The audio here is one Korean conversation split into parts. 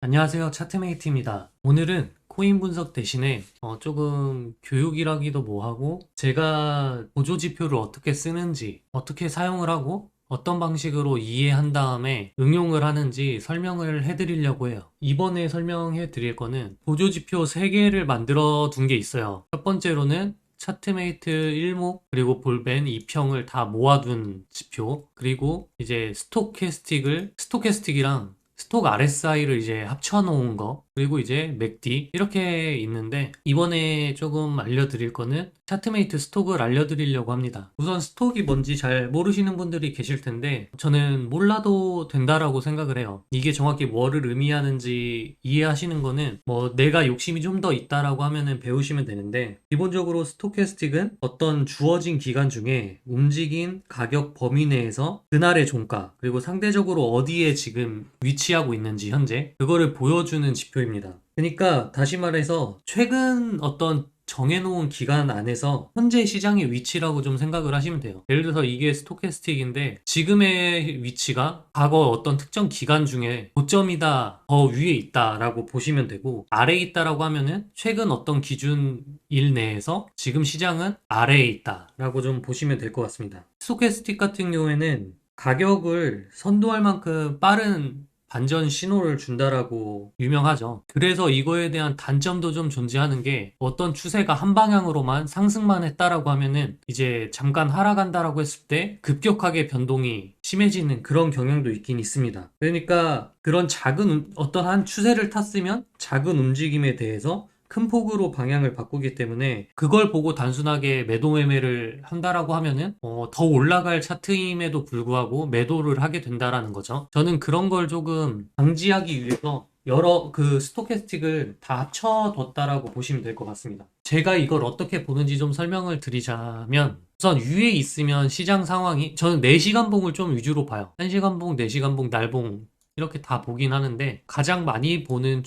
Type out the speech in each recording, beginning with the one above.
안녕하세요. 차트메이트입니다. 오늘은 코인 분석 대신에 조금 교육이라기도 뭐하고 제가 보조지표를 어떻게 쓰는지, 어떻게 사용을 하고 어떤 방식으로 이해한 다음에 응용을 하는지 설명을 해드리려고 해요. 이번에 설명해 드릴 거는 보조지표 3개를 만들어 둔 게 있어요. 첫 번째로는 차트메이트 1목 그리고 볼벤 2평을 다 모아둔 지표, 그리고 이제 스톡캐스틱이랑 스톡 RSI를 이제 합쳐놓은 거, 그리고 이제 맥디 이렇게 있는데, 이번에 조금 알려드릴 거는 차트메이트 스톡을 알려드리려고 합니다. 우선 스톡이 뭔지 잘 모르시는 분들이 계실 텐데 저는 몰라도 된다라고 생각을 해요. 이게 정확히 뭐를 의미하는지 이해하시는 거는 뭐 내가 욕심이 좀 더 있다라고 하면은 배우시면 되는데, 기본적으로 스톡캐스틱은 어떤 주어진 기간 중에 움직인 가격 범위 내에서 그날의 종가, 그리고 상대적으로 어디에 지금 위치하고 있는지 현재 그거를 보여주는 지표입니다. 그러니까 다시 말해서 최근 어떤 정해놓은 기간 안에서 현재 시장의 위치라고 좀 생각을 하시면 돼요. 예를 들어서 이게 스토캐스틱인데 지금의 위치가 과거 어떤 특정 기간 중에 고점이다, 더 위에 있다라고 보시면 되고, 아래에 있다라고 하면은 최근 어떤 기준일 내에서 지금 시장은 아래에 있다라고 좀 보시면 될 것 같습니다. 스토캐스틱 같은 경우에는 가격을 선도할 만큼 빠른 반전 신호를 준다라고 유명하죠. 그래서 이거에 대한 단점도 좀 존재하는 게, 어떤 추세가 한 방향으로만 상승만 했다라고 하면은 이제 잠깐 하락한다라고 했을 때 급격하게 변동이 심해지는 그런 경향도 있긴 있습니다. 그러니까 그런 작은 어떤 한 추세를 탔으면 작은 움직임에 대해서 큰 폭으로 방향을 바꾸기 때문에 그걸 보고 단순하게 매도 매매를 한다라고 하면은 더 올라갈 차트임에도 불구하고 매도를 하게 된다라는 거죠. 저는 그런 걸 조금 방지하기 위해서 여러 그 스토캐스틱을 다 합쳐뒀다라고 보시면 될 것 같습니다. 제가 이걸 어떻게 보는지 좀 설명을 드리자면, 우선 위에 있으면 시장 상황이, 저는 4시간 봉을 좀 위주로 봐요. 1시간 봉, 4시간 봉, 날봉 이렇게 다 보긴 하는데 가장 많이 보는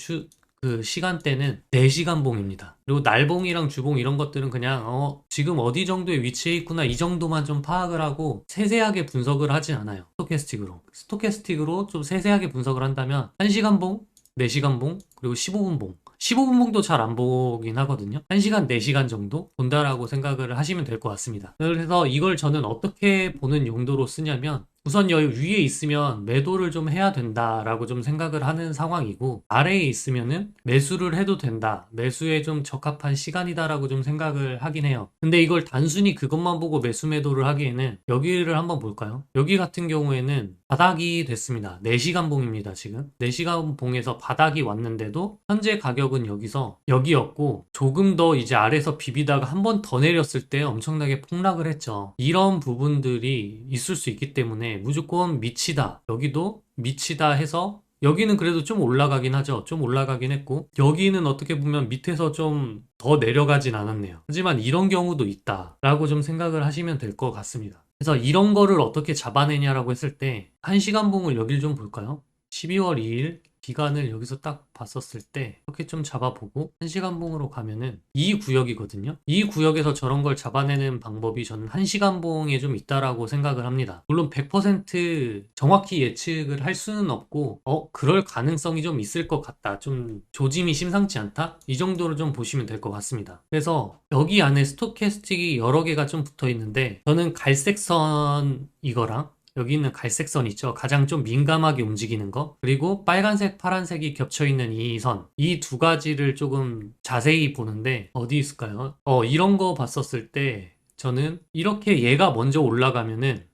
그 시간대는 4시간 봉입니다. 그리고 날봉이랑 주봉 이런 것들은 그냥 지금 어디 정도에 위치해 있구나 이 정도만 좀 파악을 하고 세세하게 분석을 하진 않아요. 스토캐스틱으로 좀 세세하게 분석을 한다면 1시간 봉, 4시간 봉, 그리고 15분 봉, 15분 봉도 잘 안 보긴 하거든요. 1시간, 4시간 정도 본다라고 생각을 하시면 될 것 같습니다. 그래서 이걸 저는 어떻게 보는 용도로 쓰냐면, 우선 여기 위에 있으면 매도를 좀 해야 된다라고 좀 생각을 하는 상황이고, 아래에 있으면은 매수를 해도 된다, 매수에 좀 적합한 시간이다라고 좀 생각을 하긴 해요. 근데 이걸 단순히 그것만 보고 매수 매도를 하기에는, 여기를 한번 볼까요? 여기 같은 경우에는 바닥이 됐습니다. 4시간 봉입니다. 지금 4시간 봉에서 바닥이 왔는데도 현재 가격은 여기였고, 조금 더 이제 아래에서 비비다가 한 번 더 내렸을 때 엄청나게 폭락을 했죠. 이런 부분들이 있을 수 있기 때문에 무조건 미치다, 여기도 미치다 해서, 여기는 그래도 좀 올라가긴 하죠. 좀 올라가긴 했고, 여기는 어떻게 보면 밑에서 좀 더 내려가진 않았네요. 하지만 이런 경우도 있다라고 좀 생각을 하시면 될 것 같습니다. 그래서 이런 거를 어떻게 잡아내냐라고 했을 때, 1시간 봉을 여길 좀 볼까요? 12월 2일 기간을 여기서 딱 봤었을 때 이렇게 좀 잡아보고 1시간 봉으로 가면은 이 구역이거든요. 이 구역에서 저런 걸 잡아내는 방법이 저는 1시간 봉에 좀 있다라고 생각을 합니다. 물론 100% 정확히 예측을 할 수는 없고, 그럴 가능성이 좀 있을 것 같다, 좀 조짐이 심상치 않다, 이 정도로 좀 보시면 될 것 같습니다. 그래서 여기 안에 스톡캐스틱이 여러 개가 좀 붙어 있는데, 저는 갈색 선 이거랑 여기 있는 갈색 선 있죠. 가장 좀 민감하게 움직이는 거. 그리고 빨간색, 파란색이 겹쳐있는 이 선. 이 두 가지를 조금 자세히 보는데, 어디 있을까요? 이런 거 봤었을 때 저는 이렇게 얘가 먼저 올라가면은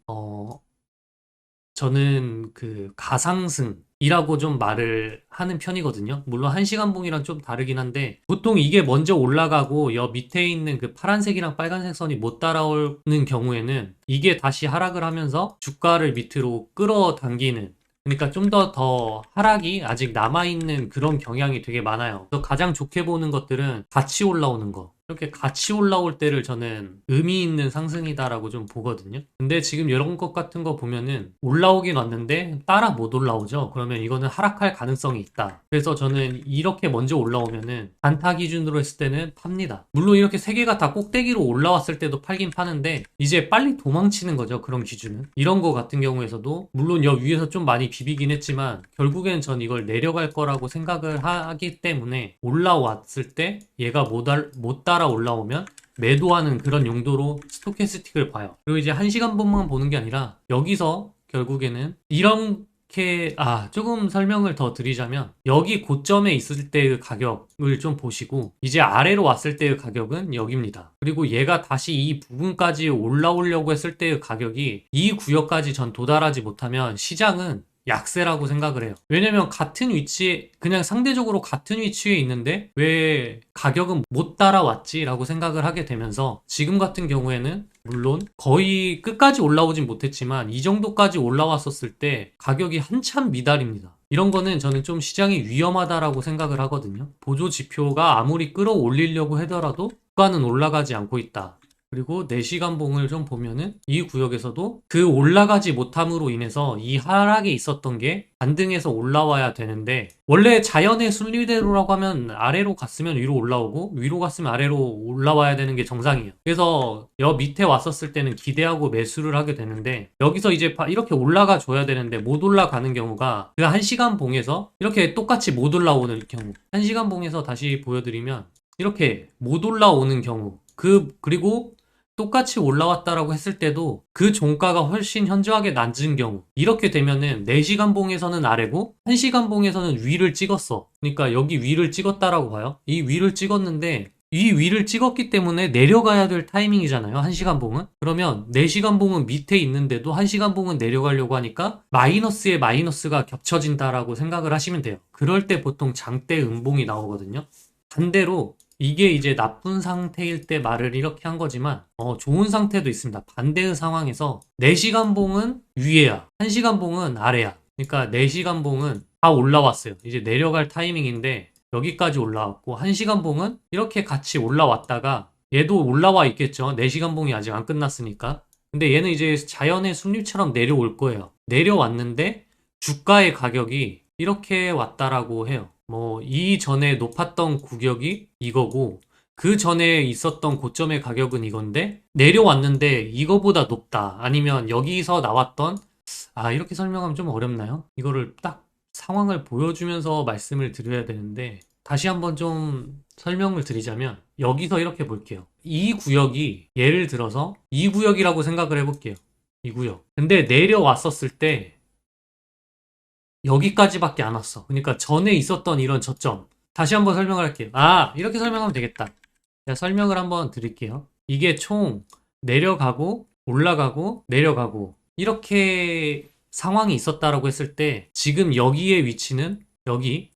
저는 그 가상승이라고 좀 말을 하는 편이거든요. 물론 1시간 봉이랑 좀 다르긴 한데, 보통 이게 먼저 올라가고 여 밑에 있는 그 파란색이랑 빨간색 선이 못 따라오는 경우에는 이게 다시 하락을 하면서 주가를 밑으로 끌어당기는, 그러니까 좀 더 하락이 아직 남아있는 그런 경향이 되게 많아요. 그래서 가장 좋게 보는 것들은 같이 올라오는 거. 이렇게 같이 올라올 때를 저는 의미 있는 상승이다라고 좀 보거든요. 근데 지금 이런 것 같은 거 보면은 올라오긴 왔는데 따라 못 올라오죠. 그러면 이거는 하락할 가능성이 있다. 그래서 저는 이렇게 먼저 올라오면은 단타 기준으로 했을 때는 팝니다. 물론 이렇게 세 개가 다 꼭대기로 올라왔을 때도 팔긴 파는데 이제 빨리 도망치는 거죠. 그런 기준은. 이런 거 같은 경우에서도 물론 여 위에서 좀 많이 비비긴 했지만 결국엔 전 이걸 내려갈 거라고 생각을 하기 때문에 올라왔을 때 얘가 못 따라 올라오면 매도하는 그런 용도로 스토캐스틱을 봐요. 그리고 이제 1시간 분만 보는 게 아니라 여기서 결국에는 이렇게 조금 설명을 더 드리자면 여기 고점에 있을 때의 가격을 좀 보시고 이제 아래로 왔을 때의 가격은 여기입니다. 그리고 얘가 다시 이 부분까지 올라오려고 했을 때의 가격이 이 구역까지 전 도달하지 못하면 시장은 약세라고 생각을 해요. 왜냐면 같은 위치에 그냥 상대적으로 같은 위치에 있는데 왜 가격은 못 따라왔지라고 생각을 하게 되면서 지금 같은 경우에는 물론 거의 끝까지 올라오진 못했지만 이 정도까지 올라왔었을 때 가격이 한참 미달입니다. 이런 거는 저는 좀 시장이 위험하다라고 생각을 하거든요. 보조 지표가 아무리 끌어올리려고 하더라도 주가는 올라가지 않고 있다. 그리고 4시간 봉을 좀 보면은 이 구역에서도 그 올라가지 못함으로 인해서 이 하락이 있었던 게 반등해서 올라와야 되는데 원래 자연의 순리대로라고 하면 아래로 갔으면 위로 올라오고 위로 갔으면 아래로 올라와야 되는 게 정상이에요. 그래서 여 밑에 왔었을 때는 기대하고 매수를 하게 되는데 여기서 이제 이렇게 올라가 줘야 되는데 못 올라가는 경우가 그 1시간 봉에서 이렇게 똑같이 못 올라오는 경우 1시간 봉에서 다시 보여드리면 이렇게 못 올라오는 경우 그리고 똑같이 올라왔다라고 했을 때도 그 종가가 훨씬 현저하게 낮은 경우 이렇게 되면은 4시간 봉에서는 아래고 1시간 봉에서는 위를 찍었어. 그러니까 여기 위를 찍었다라고 봐요. 이 위를 찍었는데 이 위를 찍었기 때문에 내려가야 될 타이밍이잖아요. 1시간 봉은. 그러면 4시간 봉은 밑에 있는데도 1시간 봉은 내려가려고 하니까 마이너스에 마이너스가 겹쳐진다라고 생각을 하시면 돼요. 그럴 때 보통 장대 음봉이 나오거든요. 반대로 이게 이제 나쁜 상태일 때 말을 이렇게 한 거지만 좋은 상태도 있습니다. 반대의 상황에서 4시간 봉은 위에야 1시간 봉은 아래야. 그러니까 4시간 봉은 다 올라왔어요. 이제 내려갈 타이밍인데 여기까지 올라왔고 1시간 봉은 이렇게 같이 올라왔다가 얘도 올라와 있겠죠. 4시간 봉이 아직 안 끝났으니까. 근데 얘는 이제 자연의 순리처럼 내려올 거예요. 내려왔는데 주가의 가격이 이렇게 왔다라고 해요. 이전에 높았던 구격이 이거고, 그 전에 있었던 고점의 가격은 이건데, 내려왔는데 이거보다 높다. 아니면 여기서 나왔던, 이렇게 설명하면 좀 어렵나요? 이거를 딱 상황을 보여주면서 말씀을 드려야 되는데, 다시 한번 좀 설명을 드리자면, 여기서 이렇게 볼게요. 이 구역이, 예를 들어서 이 구역이라고 생각을 해볼게요. 이 구역. 근데 내려왔었을 때, 여기까지밖에 안 왔어. 그러니까 전에 있었던 이런 저점. 다시 한번 설명을 할게요. 이렇게 설명하면 되겠다. 자, 설명을 한번 드릴게요. 이게 총 내려가고 올라가고 내려가고 이렇게 상황이 있었다라고 했을 때 지금 여기의 위치는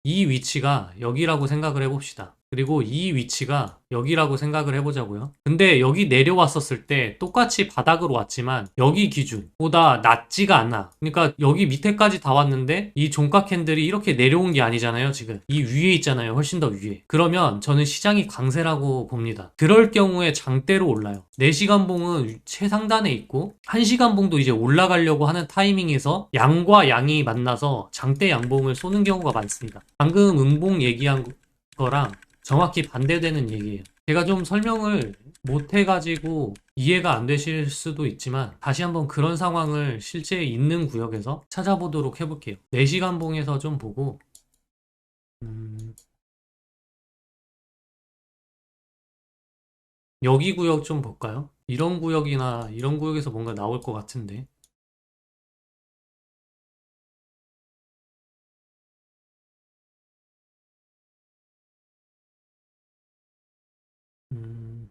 이 위치가 여기라고 생각을 해봅시다. 그리고 이 위치가 여기라고 생각을 해보자고요. 근데 여기 내려왔었을 때 똑같이 바닥으로 왔지만 여기 기준보다 낮지가 않아. 그러니까 여기 밑에까지 다 왔는데 이 종가 캔들이 이렇게 내려온 게 아니잖아요. 지금 이 위에 있잖아요. 훨씬 더 위에. 그러면 저는 시장이 강세라고 봅니다. 그럴 경우에 장대로 올라요. 4시간 봉은 최상단에 있고 1시간 봉도 이제 올라가려고 하는 타이밍에서 양과 양이 만나서 장대 양봉을 쏘는 경우가 많습니다. 방금 음봉 얘기한 거랑 정확히 반대되는 얘기예요. 제가 좀 설명을 못 해가지고 이해가 안 되실 수도 있지만 다시 한번 그런 상황을 실제 있는 구역에서 찾아보도록 해볼게요. 4시간 봉에서 좀 보고 여기 구역 좀 볼까요? 이런 구역이나 이런 구역에서 뭔가 나올 것 같은데 음,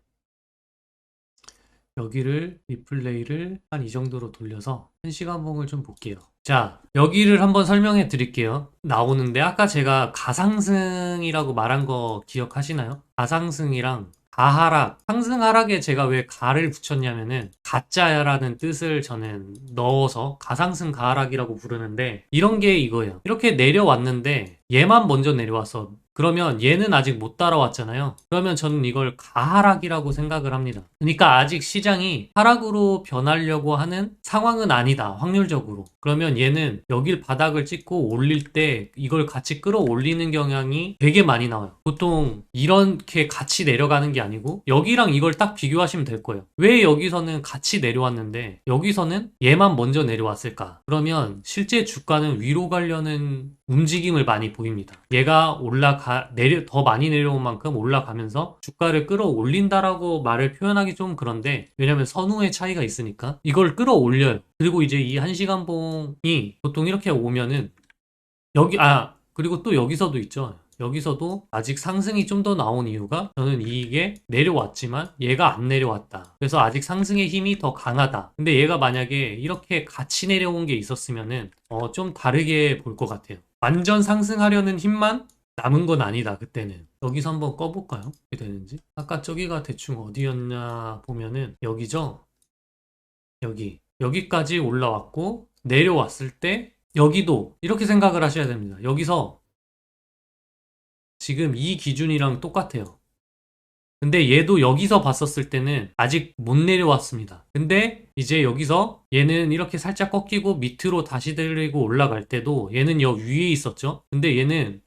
여기를 리플레이를 한 이 정도로 돌려서 1시간 봉을 좀 볼게요. 자, 여기를 한번 설명해 드릴게요. 나오는데 아까 제가 가상승이라고 말한 거 기억하시나요? 가상승이랑 가하락, 상승 하락에 제가 왜 가를 붙였냐면은 가짜라는 뜻을 저는 넣어서 가상승 가하락이라고 부르는데 이런 게 이거예요. 이렇게 내려왔는데 얘만 먼저 내려왔어. 그러면 얘는 아직 못 따라왔잖아요. 그러면 저는 이걸 가하락이라고 생각을 합니다. 그러니까 아직 시장이 하락으로 변하려고 하는 상황은 아니다. 확률적으로. 그러면 얘는 여길 바닥을 찍고 올릴 때 이걸 같이 끌어올리는 경향이 되게 많이 나와요. 보통 이렇게 같이 내려가는 게 아니고 여기랑 이걸 딱 비교하시면 될 거예요. 왜 여기서는 같이 내려왔는데 여기서는 얘만 먼저 내려왔을까? 그러면 실제 주가는 위로 가려는 움직임을 많이 보입니다. 얘가 더 많이 내려온 만큼 올라가면서 주가를 끌어올린다라고 말을 표현하기 좀 그런데, 왜냐면 선후의 차이가 있으니까 이걸 끌어올려요. 그리고 이제 이 1시간 봉이 보통 이렇게 오면은 그리고 또 여기서도 있죠. 여기서도 아직 상승이 좀 더 나온 이유가, 저는 이게 내려왔지만 얘가 안 내려왔다. 그래서 아직 상승의 힘이 더 강하다. 근데 얘가 만약에 이렇게 같이 내려온 게 있었으면은 좀 다르게 볼 것 같아요. 완전 상승하려는 힘만 남은 건 아니다, 그때는. 여기서 한번 꺼볼까요? 어떻게 되는지. 아까 저기가 대충 어디였냐 보면은 여기죠? 여기까지 올라왔고, 내려왔을 때 여기도 이렇게 생각을 하셔야 됩니다. 여기서 지금 이 기준이랑 똑같아요. 근데 얘도 여기서 봤었을 때는 아직 못 내려왔습니다. 근데 이제 여기서 얘는 이렇게 살짝 꺾이고 밑으로 다시 들리고 올라갈 때도 얘는 여기 위에 있었죠. 근데 얘는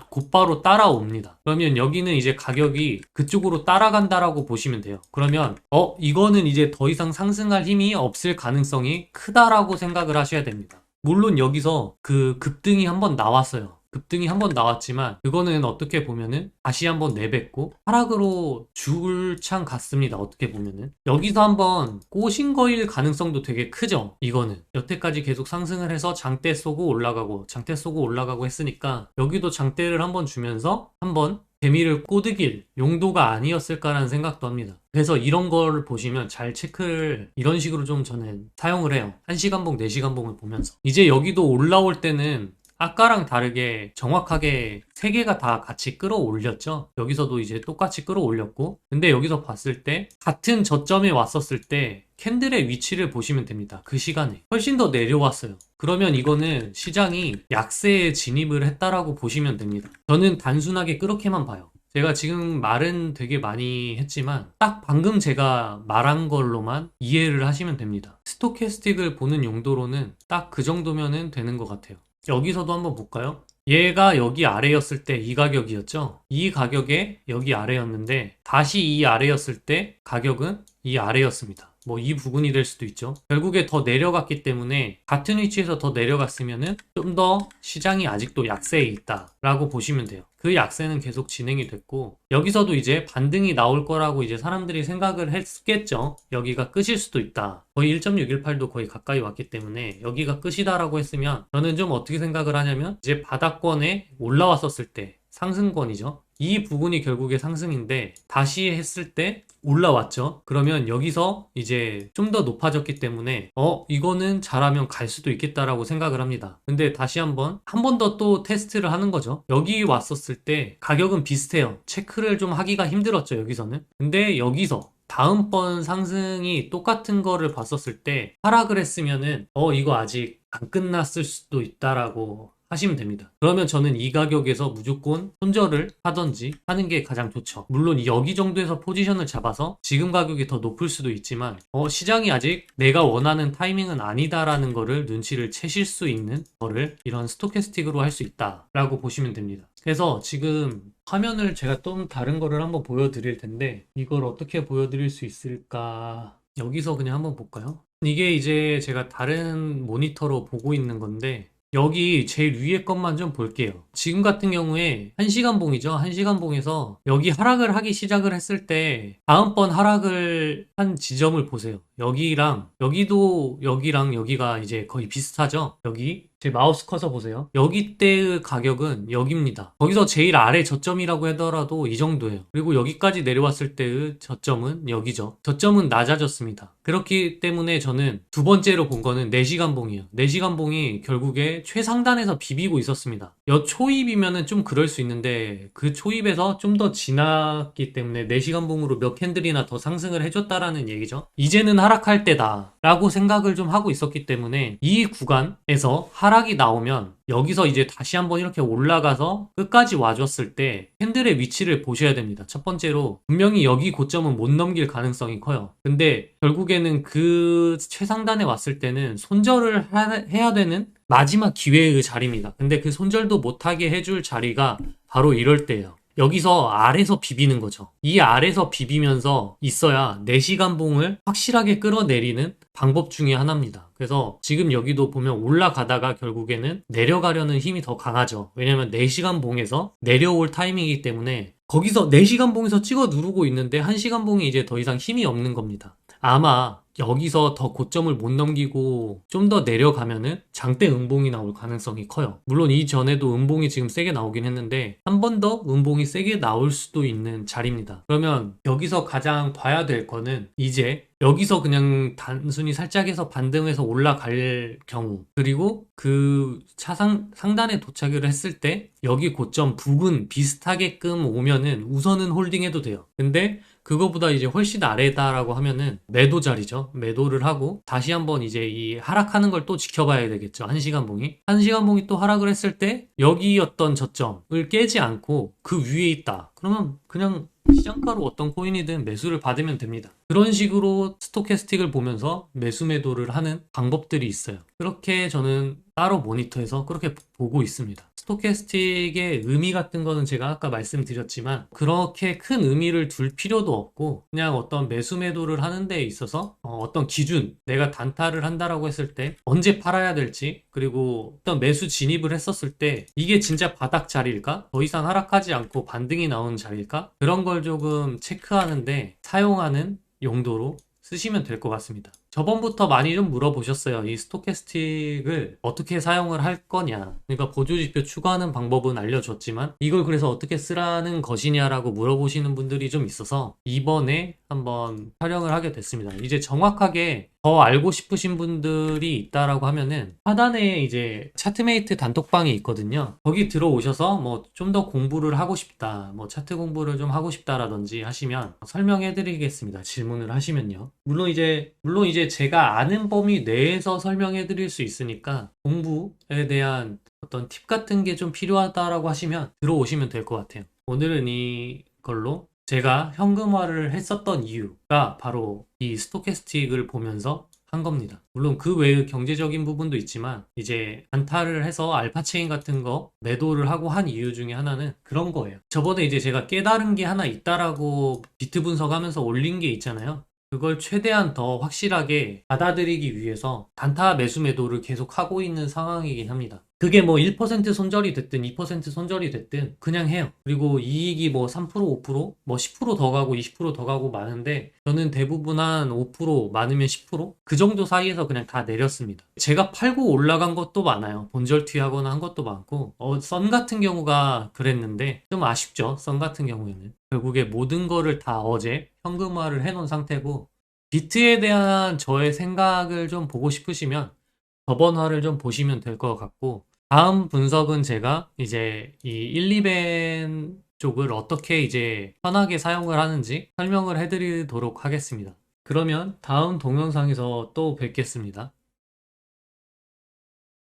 곧바로 따라옵니다. 그러면 여기는 이제 가격이 그쪽으로 따라간다라고 보시면 돼요. 그러면 이거는 이제 더 이상 상승할 힘이 없을 가능성이 크다라고 생각을 하셔야 됩니다. 물론 여기서 그 급등이 한번 나왔어요. 급등이 한번 나왔지만 그거는 어떻게 보면은 다시 한번 내뱉고 하락으로 줄창 갔습니다. 어떻게 보면은 여기서 한번 꼬신 거일 가능성도 되게 크죠. 이거는 여태까지 계속 상승을 해서 장대 쏘고 올라가고 장대 쏘고 올라가고 했으니까 여기도 장대를 한번 주면서 한번 재미를 꼬드길 용도가 아니었을까라는 생각도 합니다. 그래서 이런 걸 보시면 잘 체크를 이런 식으로 좀 저는 사용을 해요. 1시간봉, 4시간봉을 보면서. 이제 여기도 올라올 때는 아까랑 다르게 정확하게 세 개가 다 같이 끌어올렸죠. 여기서도 이제 똑같이 끌어올렸고, 근데 여기서 봤을 때 같은 저점에 왔었을 때 캔들의 위치를 보시면 됩니다. 그 시간에 훨씬 더 내려왔어요. 그러면 이거는 시장이 약세에 진입을 했다라고 보시면 됩니다. 저는 단순하게 그렇게만 봐요. 제가 지금 말은 되게 많이 했지만 딱 방금 제가 말한 걸로만 이해를 하시면 됩니다. 스토캐스틱을 보는 용도로는 딱 그 정도면은 되는 것 같아요. 여기서도 한번 볼까요? 얘가 여기 아래였을 때 이 가격이었죠? 이 가격에 여기 아래였는데 다시 이 아래였을 때 가격은 이 아래였습니다. 뭐 이 부분이 될 수도 있죠. 결국에 더 내려갔기 때문에 같은 위치에서 더 내려갔으면은 좀 더 시장이 아직도 약세에 있다라고 보시면 돼요. 그 약세는 계속 진행이 됐고 여기서도 이제 반등이 나올 거라고 이제 사람들이 생각을 했겠죠. 여기가 끝일 수도 있다. 거의 1.618도 거의 가까이 왔기 때문에 여기가 끝이다라고 했으면 저는 좀 어떻게 생각을 하냐면 이제 바닥권에 올라왔었을 때 상승권이죠. 이 부분이 결국에 상승인데 다시 했을 때 올라왔죠. 그러면 여기서 이제 좀 더 높아졌기 때문에 이거는 잘하면 갈 수도 있겠다라고 생각을 합니다. 근데 다시 한 번 더 또 테스트를 하는 거죠. 여기 왔었을 때 가격은 비슷해요. 체크를 좀 하기가 힘들었죠, 여기서는. 근데 여기서 다음번 상승이 똑같은 거를 봤었을 때 하락을 했으면은 이거 아직 안 끝났을 수도 있다라고 하시면 됩니다. 그러면 저는 이 가격에서 무조건 손절을 하던지 하는 게 가장 좋죠. 물론 여기 정도에서 포지션을 잡아서 지금 가격이 더 높을 수도 있지만 시장이 아직 내가 원하는 타이밍은 아니다라는 거를 눈치를 채실 수 있는 거를 이런 스토캐스틱으로 할 수 있다라고 보시면 됩니다. 그래서 지금 화면을 제가 좀 다른 거를 한번 보여드릴 텐데 이걸 어떻게 보여드릴 수 있을까? 여기서 그냥 한번 볼까요? 이게 이제 제가 다른 모니터로 보고 있는 건데 여기 제일 위에 것만 좀 볼게요. 지금 같은 경우에 1시간 봉이죠. 1시간 봉에서 여기 하락을 하기 시작을 했을 때 다음번 하락을 한 지점을 보세요. 여기랑 여기랑 여기가 이제 거의 비슷하죠. 여기 제 마우스 커서 보세요. 여기 때의 가격은 여기입니다. 거기서 제일 아래 저점이라고 하더라도 이 정도예요. 그리고 여기까지 내려왔을 때의 저점은 여기죠. 저점은 낮아졌습니다. 그렇기 때문에 저는 두 번째로 본 거는 4시간 봉이에요. 4시간 봉이 결국에 최상단에서 비비고 있었습니다. 초입이면은 좀 그럴 수 있는데 그 초입에서 좀 더 지났기 때문에 4시간 봉으로 몇 캔들이나 더 상승을 해줬다라는 얘기죠. 이제는 하락할 때다 라고 생각을 좀 하고 있었기 때문에 이 구간에서 하락이 나오면 여기서 이제 다시 한번 이렇게 올라가서 끝까지 와줬을 때 캔들의 위치를 보셔야 됩니다. 첫 번째로 분명히 여기 고점은 못 넘길 가능성이 커요. 근데 결국에는 그 최상단에 왔을 때는 손절을 해야 되는 마지막 기회의 자리입니다. 근데 그 손절도 못하게 해줄 자리가 바로 이럴 때예요. 여기서 아래서 비비는 거죠. 이 아래서 비비면서 있어야 4시간 봉을 확실하게 끌어내리는 방법 중에 하나입니다. 그래서 지금 여기도 보면 올라가다가 결국에는 내려가려는 힘이 더 강하죠. 왜냐면 4시간 봉에서 내려올 타이밍이기 때문에 거기서 4시간 봉에서 찍어 누르고 있는데 1시간 봉이 이제 더 이상 힘이 없는 겁니다. 아마 여기서 더 고점을 못 넘기고 좀 더 내려가면은 장대 음봉이 나올 가능성이 커요. 물론 이전에도 음봉이 지금 세게 나오긴 했는데 한 번 더 음봉이 세게 나올 수도 있는 자리입니다. 그러면 여기서 가장 봐야 될 거는 이제 여기서 그냥 단순히 살짝 해서 반등해서 올라갈 경우, 그리고 그 상단에 도착을 했을 때 여기 고점 부근 비슷하게끔 오면은 우선은 홀딩해도 돼요. 근데 그거보다 이제 훨씬 아래다라고 하면은 매도 자리죠. 매도를 하고 다시 한번 이제 이 하락하는 걸 또 지켜봐야 되겠죠. 1시간 봉이. 1시간 봉이 또 하락을 했을 때 여기였던 저점을 깨지 않고 그 위에 있다. 그러면 그냥 시장가로 어떤 코인이든 매수를 받으면 됩니다. 그런 식으로 스토캐스틱을 보면서 매수 매도를 하는 방법들이 있어요. 그렇게 저는 따로 모니터해서 그렇게 보고 있습니다. 스토캐스틱의 의미 같은 거는 제가 아까 말씀드렸지만 그렇게 큰 의미를 둘 필요도 없고 그냥 어떤 매수 매도를 하는 데 있어서 어떤 기준, 내가 단타를 한다라고 했을 때 언제 팔아야 될지, 그리고 어떤 매수 진입을 했었을 때 이게 진짜 바닥 자리일까? 더 이상 하락하지 않고 반등이 나오는 자리일까? 그런 걸 조금 체크하는데 사용하는 용도로 쓰시면 될 것 같습니다. 저번부터 많이 좀 물어보셨어요. 이 스토캐스틱을 어떻게 사용을 할 거냐. 그러니까 보조지표 추가하는 방법은 알려줬지만 이걸 그래서 어떻게 쓰라는 것이냐라고 물어보시는 분들이 좀 있어서 이번에 한번 촬영을 하게 됐습니다. 이제 정확하게 더 알고 싶으신 분들이 있다라고 하면은 하단에 이제 차트메이트 단톡방이 있거든요. 거기 들어오셔서 뭐 좀 더 공부를 하고 싶다, 뭐 차트 공부를 좀 하고 싶다라든지 하시면 설명해 드리겠습니다. 질문을 하시면요. 물론 이제 제가 아는 범위 내에서 설명해 드릴 수 있으니까 공부에 대한 어떤 팁 같은 게 좀 필요하다라고 하시면 들어오시면 될 것 같아요. 오늘은 이걸로 제가 현금화를 했었던 이유가 바로 이 스토캐스틱을 보면서 한 겁니다. 물론 그 외의 경제적인 부분도 있지만 이제 단타를 해서 알파체인 같은 거 매도를 하고 한 이유 중에 하나는 그런 거예요. 저번에 이제 제가 깨달은 게 하나 있다라고 비트 분석하면서 올린 게 있잖아요. 그걸 최대한 더 확실하게 받아들이기 위해서 단타 매수 매도를 계속 하고 있는 상황이긴 합니다. 그게 뭐 1% 손절이 됐든 2% 손절이 됐든 그냥 해요. 그리고 이익이 뭐 3%, 5%, 뭐 10%더 가고 20%더 가고 많은데 저는 대부분 한 5%, 많으면 10%? 그 정도 사이에서 그냥 다 내렸습니다. 제가 팔고 올라간 것도 많아요. 본절 투여하거나 한 것도 많고 썬 같은 경우가 그랬는데 좀 아쉽죠. 썬 같은 경우에는. 결국에 모든 거를 다 어제 현금화를 해놓은 상태고 비트에 대한 저의 생각을 좀 보고 싶으시면 저번화를 좀 보시면 될 것 같고 다음 분석은 제가 이제 이 1, 2밴 쪽을 어떻게 이제 편하게 사용을 하는지 설명을 해드리도록 하겠습니다. 그러면 다음 동영상에서 또 뵙겠습니다.